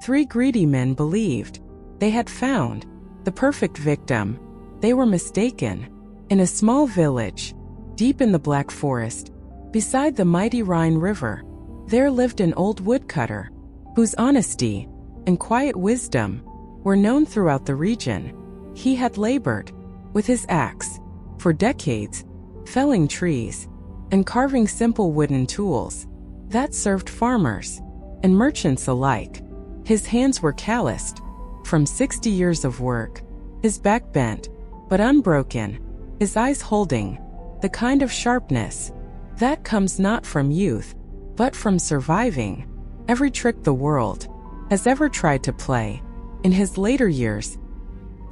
3 greedy men believed they had found the perfect victim. They were mistaken. In a small village, deep in the Black Forest, beside the mighty Rhine River, there lived an old woodcutter, whose honesty and quiet wisdom were known throughout the region. He had labored with his axe for decades, felling trees and carving simple wooden tools that served farmers and merchants alike. His hands were calloused from 60 years of work, his back bent but unbroken, his eyes holding the kind of sharpness that comes not from youth, but from surviving every trick the world has ever tried to play. In his later years,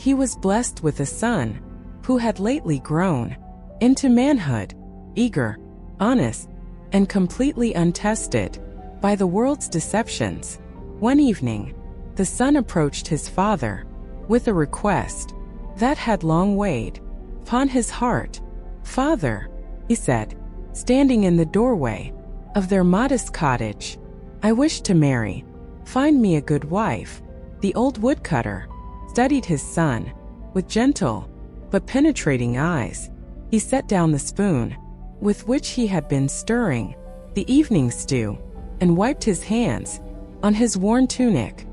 he was blessed with a son who had lately grown into manhood, eager, honest, and completely untested by the world's deceptions. One evening, the son approached his father with a request that had long weighed upon his heart. "Father," he said, standing in the doorway of their modest cottage, "I wish to marry. Find me a good wife." The old woodcutter studied his son with gentle but penetrating eyes. He set down the spoon with which he had been stirring the evening stew and wiped his hands on his worn tunic.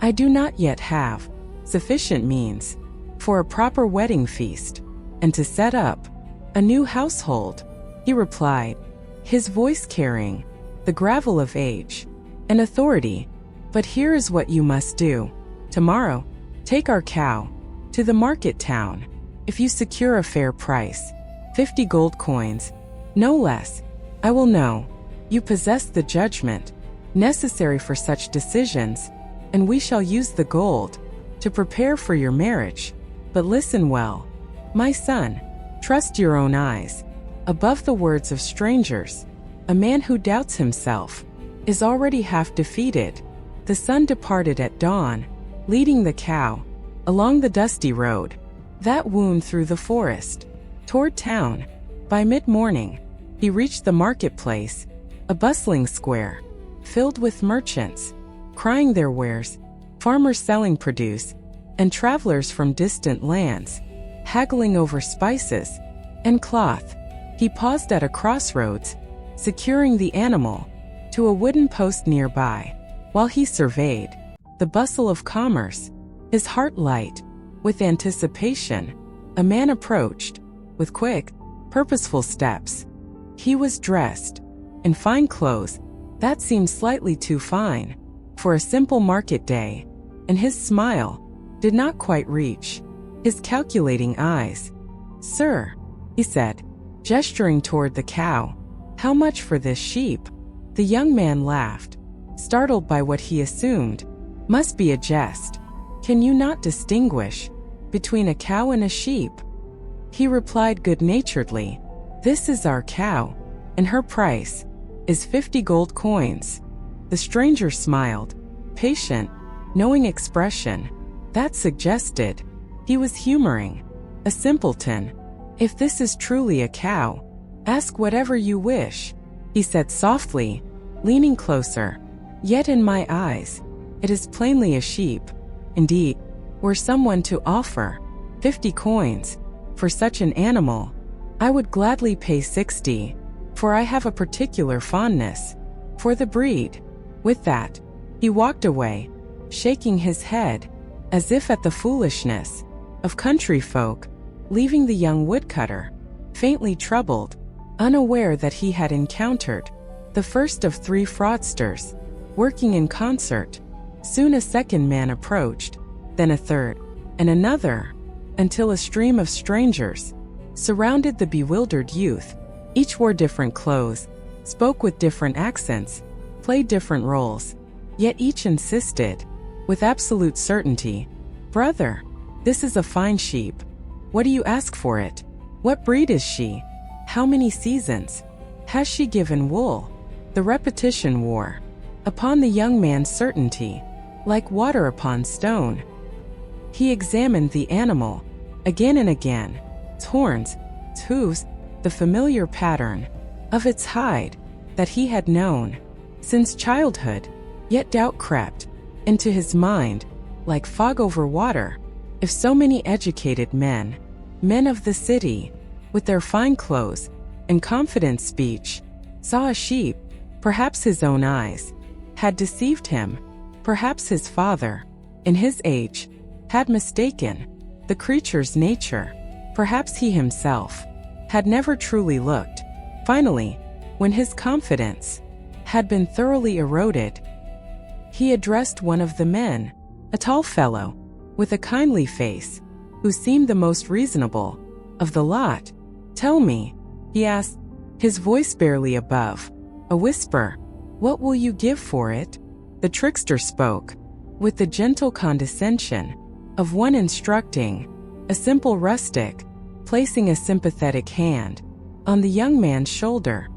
"I do not yet have sufficient means for a proper wedding feast and to set up a new household," he replied, his voice carrying the gravel of age and authority. "But here is what you must do. Tomorrow, take our cow to the market town. If you secure a fair price, 50 gold coins, no less, I will know you possess the judgment necessary for such decisions, and we shall use the gold to prepare for your marriage. But listen well, my son, trust your own eyes above the words of strangers. A man who doubts himself is already half defeated." The son departed at dawn, leading the cow along the dusty road that wound through the forest toward town. By mid-morning, he reached the marketplace, a bustling square filled with merchants crying their wares, farmers selling produce, and travelers from distant lands haggling over spices and cloth. He paused at a crossroads, securing the animal to a wooden post nearby. While he surveyed the bustle of commerce, his heart light with anticipation, a man approached with quick, purposeful steps. He was dressed in fine clothes that seemed slightly too fine for a simple market day, and his smile did not quite reach his calculating eyes. "Sir," he said, gesturing toward the cow, "how much for this sheep?" The young man laughed, startled by what he assumed must be a jest. "Can you not distinguish between a cow and a sheep?" He replied good-naturedly, "This is our cow, and her price is 50 gold coins." The stranger smiled, patient, knowing expression that suggested he was humoring a simpleton. "If this is truly a cow, ask whatever you wish," he said softly, leaning closer. "Yet in my eyes, it is plainly a sheep. Indeed, were someone to offer 50 coins for such an animal, I would gladly pay 60, for I have a particular fondness for the breed." With that, he walked away, shaking his head as if at the foolishness of country folk, leaving the young woodcutter faintly troubled, unaware that he had encountered the first of 3 fraudsters working in concert. Soon a second man approached, then a third, and another, until a stream of strangers surrounded the bewildered youth. Each wore different clothes, spoke with different accents, played different roles, yet each insisted, with absolute certainty, "Brother, this is a fine sheep. What do you ask for it? What breed is she? How many seasons has she given wool?" The repetition wore upon the young man's certainty like water upon stone. He examined the animal again and again, its horns, its hooves, the familiar pattern of its hide that he had known since childhood. Yet doubt crept into his mind, like fog over water. If so many educated men of the city, with their fine clothes and confident speech, saw a sheep, perhaps his own eyes had deceived him. Perhaps his father, in his age, had mistaken the creature's nature. Perhaps he himself had never truly looked. Finally, when his confidence had been thoroughly eroded, he addressed one of the men, a tall fellow with a kindly face, who seemed the most reasonable of the lot. "Tell me," he asked, his voice barely above a whisper, "what will you give for it?" The trickster spoke with the gentle condescension of one instructing a simple rustic, placing a sympathetic hand on the young man's shoulder.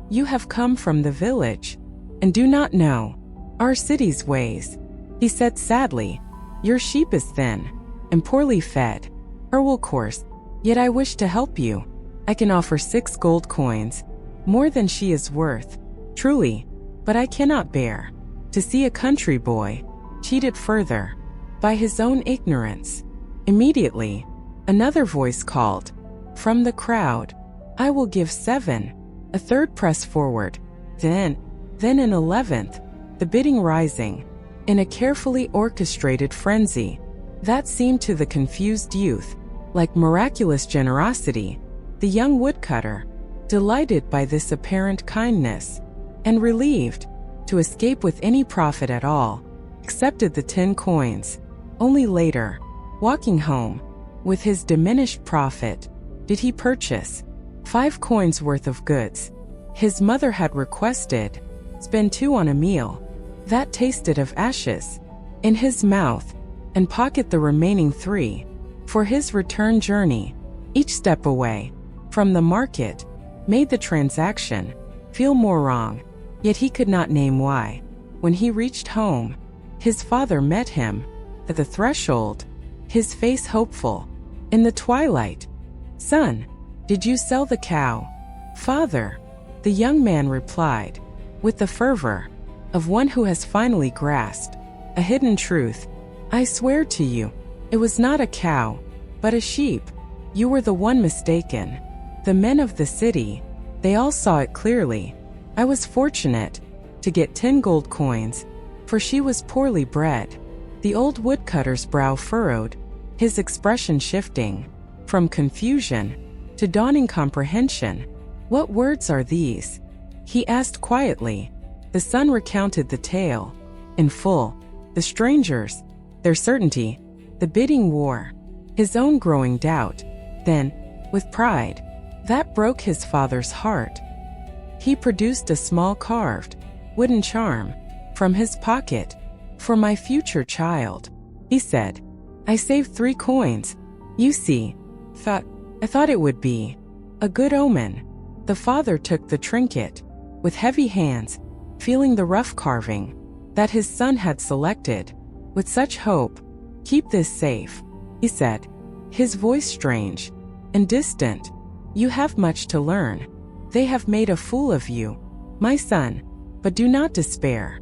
"You have come from the village and do not know our city's ways," he said sadly. "Your sheep is thin and poorly fed. Her will coarse, yet I wish to help you. I can offer 6 gold coins, more than she is worth, truly, but I cannot bear to see a country boy cheated further by his own ignorance." Immediately, another voice called from the crowd, "I will give 7. A third pressed forward, then an 11th, the bidding rising in a carefully orchestrated frenzy that seemed to the confused youth like miraculous generosity. The young woodcutter, delighted by this apparent kindness and relieved to escape with any profit at all, accepted the 10 coins. Only later, walking home with his diminished profit, did he purchase 5 coins worth of goods. His mother had requested spend 2 on a meal that tasted of ashes in his mouth, and pocket the remaining 3 for his return journey. Each step away from the market made the transaction feel more wrong, yet he could not name why. When he reached home, his father met him at the threshold, his face hopeful. In the twilight, "Son, did you sell the cow?" "Father," the young man replied, with the fervor of one who has finally grasped a hidden truth, "I swear to you, it was not a cow, but a sheep. You were the one mistaken." The men of the city, they all saw it clearly. I was fortunate to get 10 gold coins, for she was poorly bred. The old woodcutter's brow furrowed, his expression shifting from confusion to dawning comprehension. "What words are these?" he asked quietly. The son recounted the tale in full, the strangers, their certainty, the bidding war, his own growing doubt. Then, with pride that broke his father's heart, he produced a small carved wooden charm from his pocket. "For my future child," he said. "I saved 3 coins. You see, I thought it would be a good omen." The father took the trinket with heavy hands, feeling the rough carving that his son had selected with such hope. "Keep this safe," he said, his voice strange and distant. "You have much to learn. They have made a fool of you, my son, but do not despair.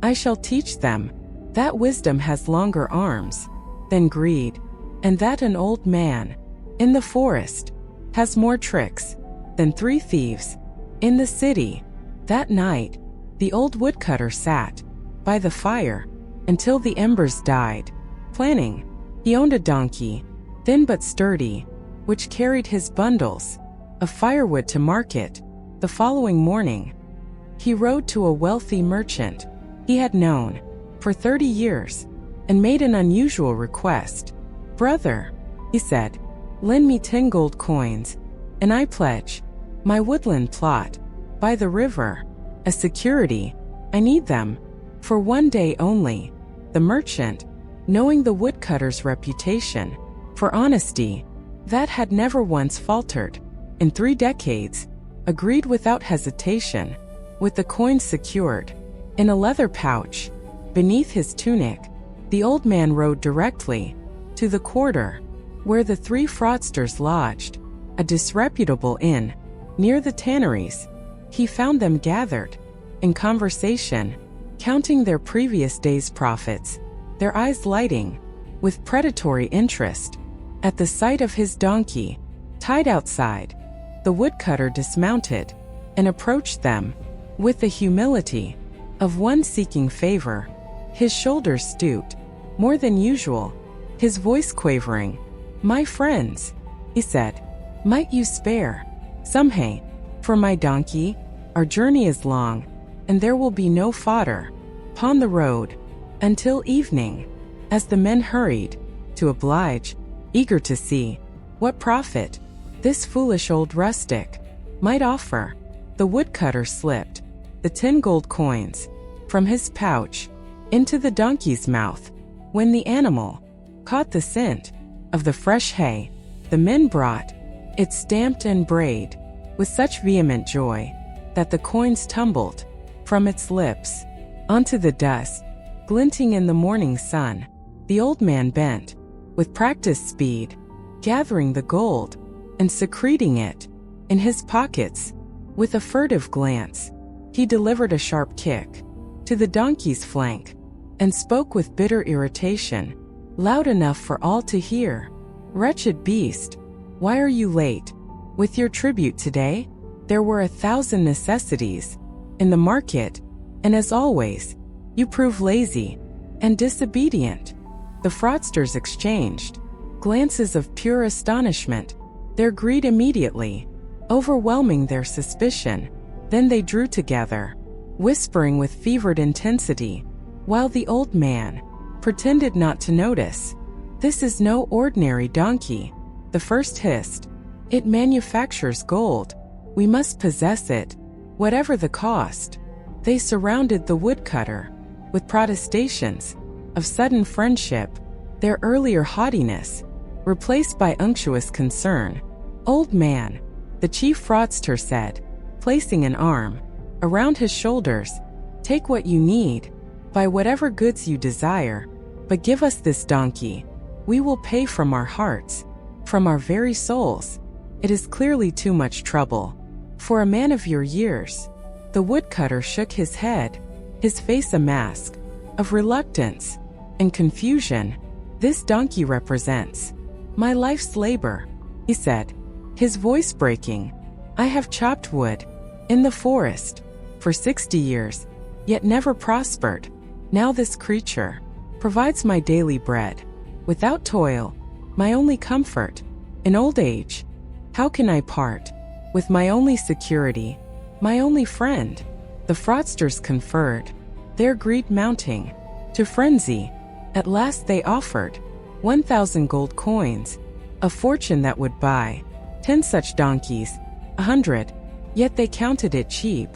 I shall teach them that wisdom has longer arms than greed, and that an old man in the forest has more tricks than 3 thieves in the city." That night, the old woodcutter sat by the fire until the embers died, planning. He owned a donkey, thin but sturdy, which carried his bundles of firewood to market. The following morning, he rode to a wealthy merchant he had known for 30 years and made an unusual request. "Brother," he said, "lend me 10 gold coins, and I pledge my woodland plot by the river as security. I need them for 1 day only." The merchant, knowing the woodcutter's reputation for honesty that had never once faltered in 3 decades, agreed without hesitation. With the coins secured in a leather pouch beneath his tunic, the old man rode directly to the quarter where the 3 fraudsters lodged, a disreputable inn near the tanneries. He found them gathered in conversation, counting their previous day's profits, their eyes lighting with predatory interest. At the sight of his donkey, tied outside, the woodcutter dismounted and approached them with the humility of one seeking favor. His shoulders stooped more than usual, his voice quavering. "My friends," he said, "might you spare some hay for my donkey? Our journey is long, and there will be no fodder upon the road until evening." As the men hurried to oblige, eager to see what profit this foolish old rustic might offer, the woodcutter slipped the 10 gold coins from his pouch into the donkey's mouth. When the animal caught the scent of the fresh hay the men brought, it stamped and brayed with such vehement joy that the coins tumbled from its lips onto the dust, glinting in the morning sun. The old man bent with practiced speed, gathering the gold and secreting it in his pockets. With a furtive glance, he delivered a sharp kick to the donkey's flank and spoke with bitter irritation, loud enough for all to hear. "Wretched beast, why are you late with your tribute today? There were 1,000 necessities in the market, and as always, you prove lazy and disobedient." The fraudsters exchanged glances of pure astonishment, their greed immediately overwhelming their suspicion. Then they drew together, whispering with fevered intensity, while the old man pretended not to notice. "This is no ordinary donkey," the first hissed. "It manufactures gold. We must possess it, whatever the cost." They surrounded the woodcutter with protestations of sudden friendship, their earlier haughtiness replaced by unctuous concern. "Old man," the chief fraudster said, placing an arm around his shoulders, "take what you need, buy whatever goods you desire, but give us this donkey. We will pay from our hearts, from our very souls. It is clearly too much trouble for a man of your years." The woodcutter shook his head, his face a mask of reluctance and confusion. "This donkey represents my life's labor," he said, his voice breaking. "I have chopped wood in the forest for 60 years, yet never prospered. Now this creature provides my daily bread. Without toil, my only comfort in old age. How can I part with my only security, my only friend?" The fraudsters conferred, their greed mounting to frenzy. At last they offered 1,000 gold coins, a fortune that would buy 10 such donkeys, 100, yet they counted it cheap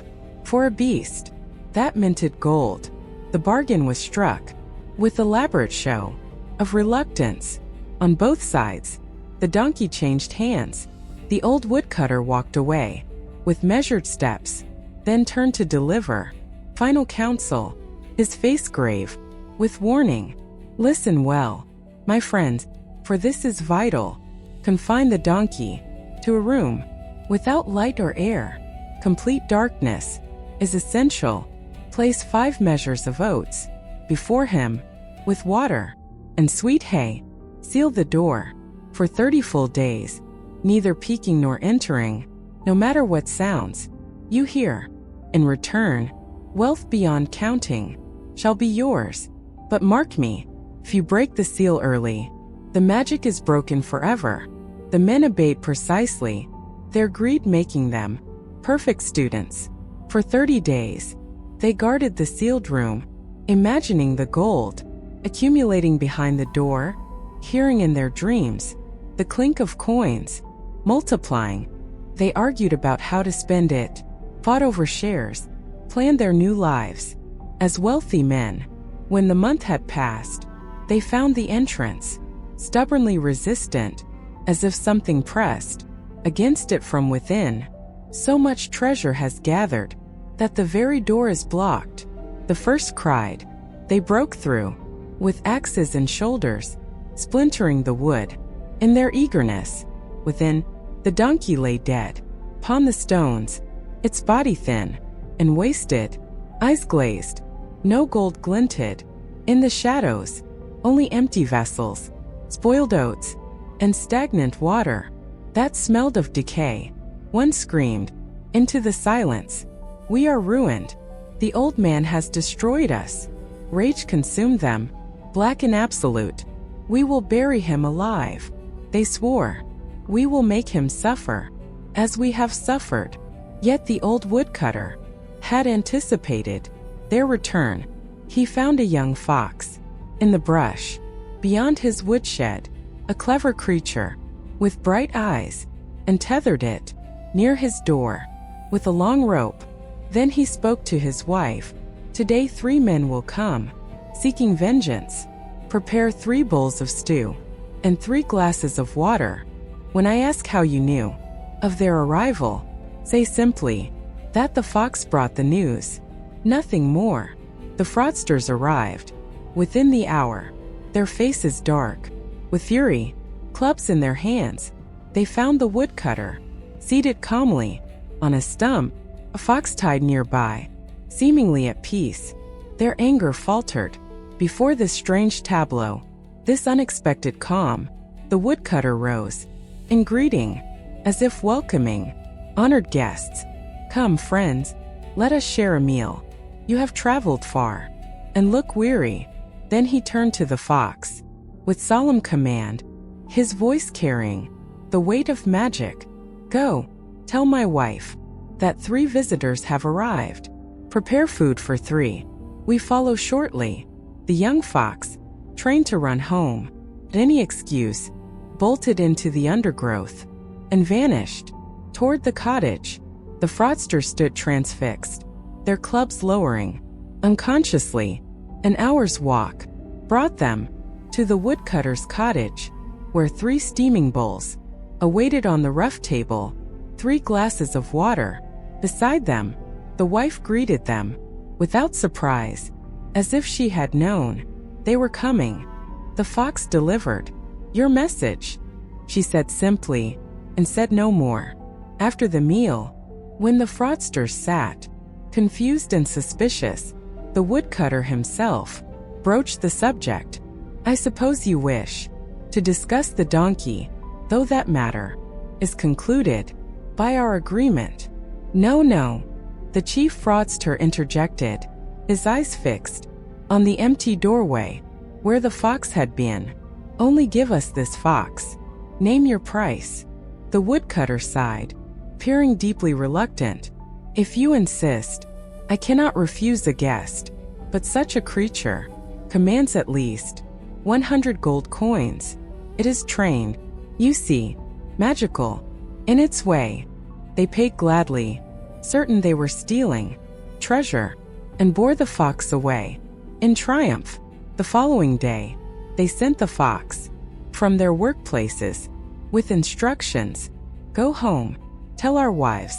for a beast that minted gold. The bargain was struck with elaborate show of reluctance on both sides. The donkey changed hands. The old woodcutter walked away with measured steps, then turned to deliver final counsel, his face grave with warning. "Listen well, my friends, for this is vital. Confine the donkey to a room without light or air. Complete darkness is essential. Place 5 measures of oats before him with water and sweet hay. Seal the door for 30 full days, neither peeking nor entering, no matter what sounds you hear. In return, wealth beyond counting shall be yours. But mark me, if you break the seal early, the magic is broken forever." The men obeyed precisely, their greed making them perfect students. For 30 days, they guarded the sealed room, imagining the gold accumulating behind the door, hearing in their dreams the clink of coins multiplying. They argued about how to spend it, fought over shares, planned their new lives as wealthy men. When the month had passed, they found the entrance stubbornly resistant, as if something pressed against it from within. "So much treasure has gathered that the very door is blocked," the first cried. They broke through with axes and shoulders, splintering the wood. In their eagerness, within, the donkey lay dead upon the stones, its body thin and wasted, eyes glazed No gold glinted. In the shadows, only empty vessels, spoiled oats, and stagnant water that smelled of decay. One screamed into the silence, "We are ruined. The old man has destroyed us." Rage consumed them, black and absolute. "We will bury him alive," they swore. "We will make him suffer, as we have suffered." Yet the old woodcutter had anticipated their return. He found a young fox in the brush beyond his woodshed, a clever creature with bright eyes, and tethered it near his door with a long rope. Then he spoke to his wife, "Today 3 men will come, seeking vengeance. Prepare 3 bowls of stew and 3 glasses of water. When I ask how you knew of their arrival, say simply that the fox brought the news. Nothing more." The fraudsters arrived within the hour, their faces dark with fury, clubs in their hands. They found the woodcutter seated calmly on a stump, a fox tied nearby, seemingly at peace. Their anger faltered before this strange tableau, this unexpected calm. The woodcutter rose in greeting, as if welcoming honored guests. "Come, friends, let us share a meal. You have traveled far and look weary." Then he turned to the fox with solemn command, his voice carrying the weight of magic. "Go, tell my wife that 3 visitors have arrived. Prepare food for 3. We follow shortly." The young fox, trained to run home at any excuse, bolted into the undergrowth and vanished toward the cottage. The fraudsters stood transfixed, their clubs lowering. Unconsciously, an hour's walk brought them to the woodcutter's cottage, where 3 steaming bowls awaited on the rough table, 3 glasses of water beside them. The wife greeted them without surprise, as if she had known they were coming. The fox delivered, "Your message," she said simply, and said no more. After the meal, when the fraudsters sat, confused and suspicious, the woodcutter himself broached the subject. "I suppose you wish to discuss the donkey, though that matter is concluded by our agreement." "No, no," the chief fraudster interjected, his eyes fixed on the empty doorway where the fox had been. "Only give us this fox. Name your price." The woodcutter sighed, peering deeply reluctant. "If you insist, I cannot refuse a guest, but such a creature commands at least 100 gold coins. It is trained, you see, magical in its way." They paid gladly, certain they were stealing treasure, and bore the fox away in triumph. The following day, they sent the fox from their workplaces with instructions, "Go home, tell our wives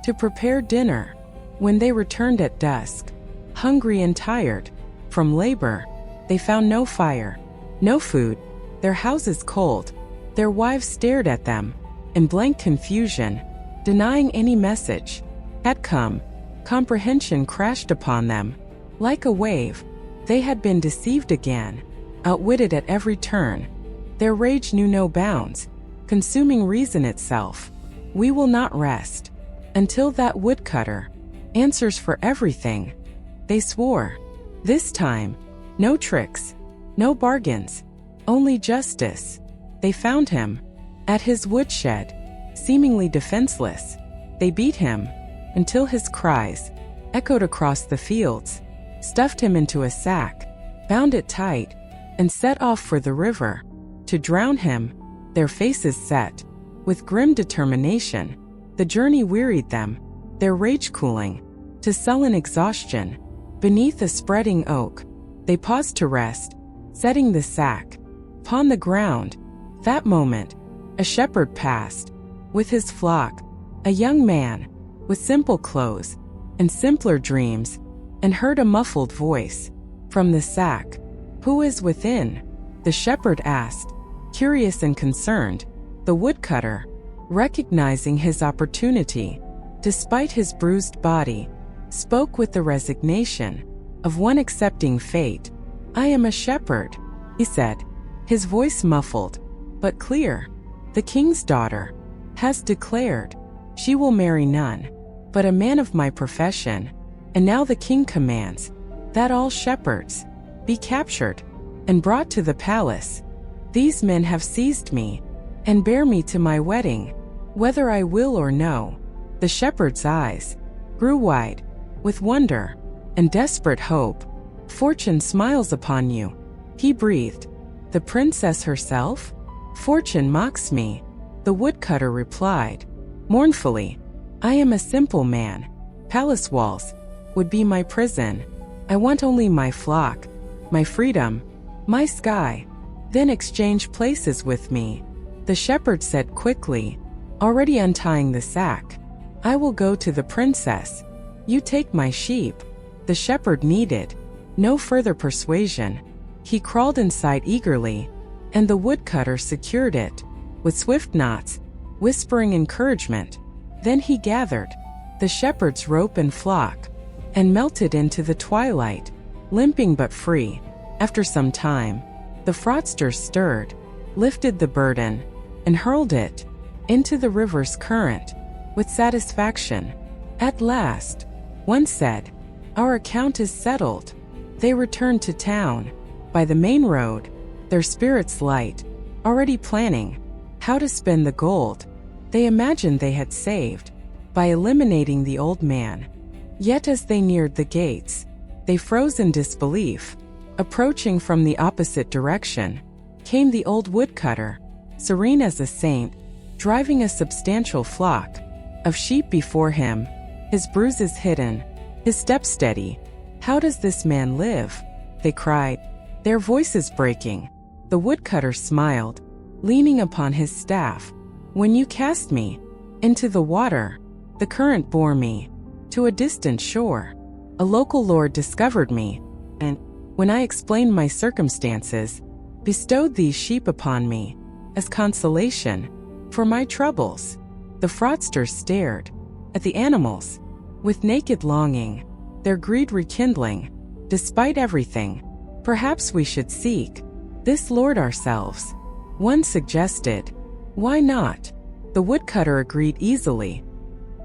to prepare dinner." When they returned at dusk, hungry and tired from labor, they found no fire, no food, their houses cold. Their wives stared at them in blank confusion, denying any message had come. Comprehension crashed upon them like a wave. They had been deceived again, outwitted at every turn. Their rage knew no bounds, consuming reason itself. "We will not rest until that woodcutter answers for everything," they swore. This time, no tricks, no bargains, only justice. They found him at his woodshed, seemingly defenseless. They beat him until his cries echoed across the fields, stuffed him into a sack, bound it tight, and set off for the river to drown him, their faces set with grim determination. The journey wearied them, their rage cooling to sullen exhaustion. Beneath a spreading oak, they paused to rest, setting the sack upon the ground. That moment, a shepherd passed with his flock, a young man with simple clothes and simpler dreams, and heard a muffled voice from the sack. "Who is within?" the shepherd asked, curious and concerned. The woodcutter, recognizing his opportunity, despite his bruised body, spoke with the resignation of one accepting fate. "I am a shepherd," he said, his voice muffled, but clear. "The king's daughter has declared she will marry none but a man of my profession, and now the king commands that all shepherds be captured and brought to the palace. These men have seized me and bear me to my wedding, whether I will or no." The shepherd's eyes grew wide with wonder and desperate hope. "Fortune smiles upon you," he breathed. "The princess herself?" "Fortune mocks me," the woodcutter replied mournfully. "I am a simple man. Palace walls would be my prison. I want only my flock, my freedom, my sky. Then exchange places with me," the shepherd said quickly, already untying the sack. "I will go to the princess. You take my sheep." The shepherd needed no further persuasion. He crawled inside eagerly, and the woodcutter secured it with swift knots, whispering encouragement. Then he gathered the shepherd's rope and flock and melted into the twilight, limping but free. After some time, the fraudster stirred, lifted the burden, and hurled it into the river's current with satisfaction. At last, one said, "Our account is settled." They returned to town by the main road, their spirits light, already planning how to spend the gold they imagined they had saved by eliminating the old man. Yet as they neared the gates, they froze in disbelief. Approaching from the opposite direction came the old woodcutter, serene as a saint, driving a substantial flock of sheep before him, his bruises hidden, his step steady. "How does this man live?" they cried, their voices breaking. The woodcutter smiled, leaning upon his staff. "When you cast me into the water, the current bore me to a distant shore. A local lord discovered me, and, when I explained my circumstances, bestowed these sheep upon me as consolation for my troubles." The fraudsters stared at the animals with naked longing, their greed rekindling. "Despite everything, perhaps we should seek this lord ourselves," one suggested. "Why not?" The woodcutter agreed easily.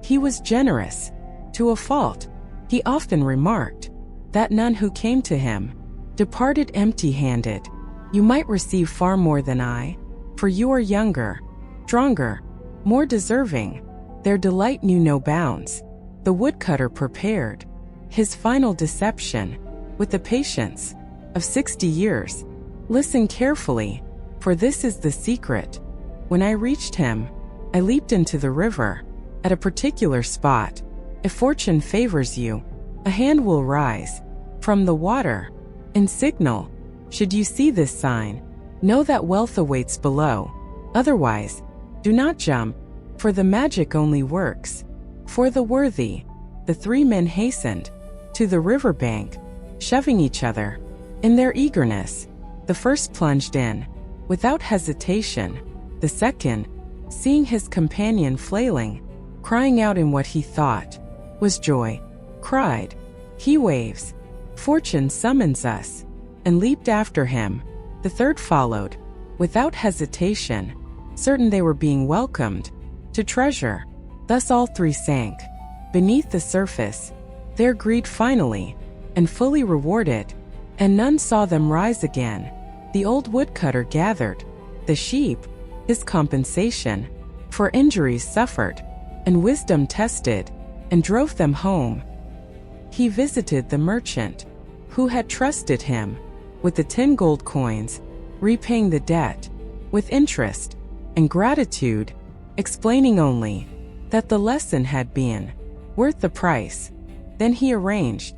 He was generous to a fault. He often remarked that none who came to him departed empty-handed. "You might receive far more than I, for you are younger, stronger, more deserving." Their delight knew no bounds. The woodcutter prepared his final deception with the patience of 60 years. "Listen carefully, for this is the secret. When I reached him, I leaped into the river at a particular spot. If fortune favors you, a hand will rise from the water and signal. Should you see this sign, know that wealth awaits below. Otherwise, do not jump, for the magic only works for the worthy." The three men hastened to the riverbank, shoving each other in their eagerness. The first plunged in without hesitation. The second, seeing his companion flailing, crying out in what he thought was joy, cried, "He waves! Fortune summons us!" and leaped after him. The third followed without hesitation, certain they were being welcomed to treasure. Thus all three sank beneath the surface, their greed finally and fully rewarded, and none saw them rise again. The old woodcutter gathered the sheep, his compensation for injuries suffered, and wisdom tested, and drove them home. He visited the merchant who had trusted him with the 10 gold coins, repaying the debt with interest and gratitude, explaining only that the lesson had been worth the price. Then he arranged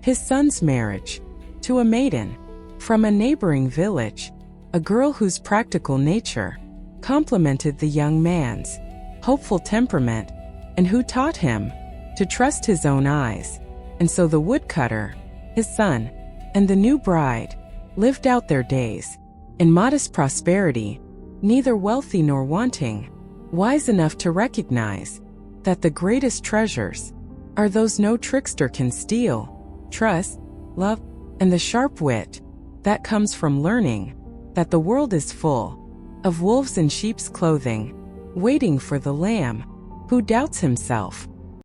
his son's marriage to a maiden from a neighboring village, a girl whose practical nature complemented the young man's hopeful temperament, and who taught him to trust his own eyes. And so the woodcutter, his son, and the new bride lived out their days in modest prosperity, neither wealthy nor wanting, wise enough to recognize that the greatest treasures are those no trickster can steal: trust, love, and the sharp wit that comes from learning that the world is full of wolves in sheep's clothing, waiting for the lamb who doubts himself.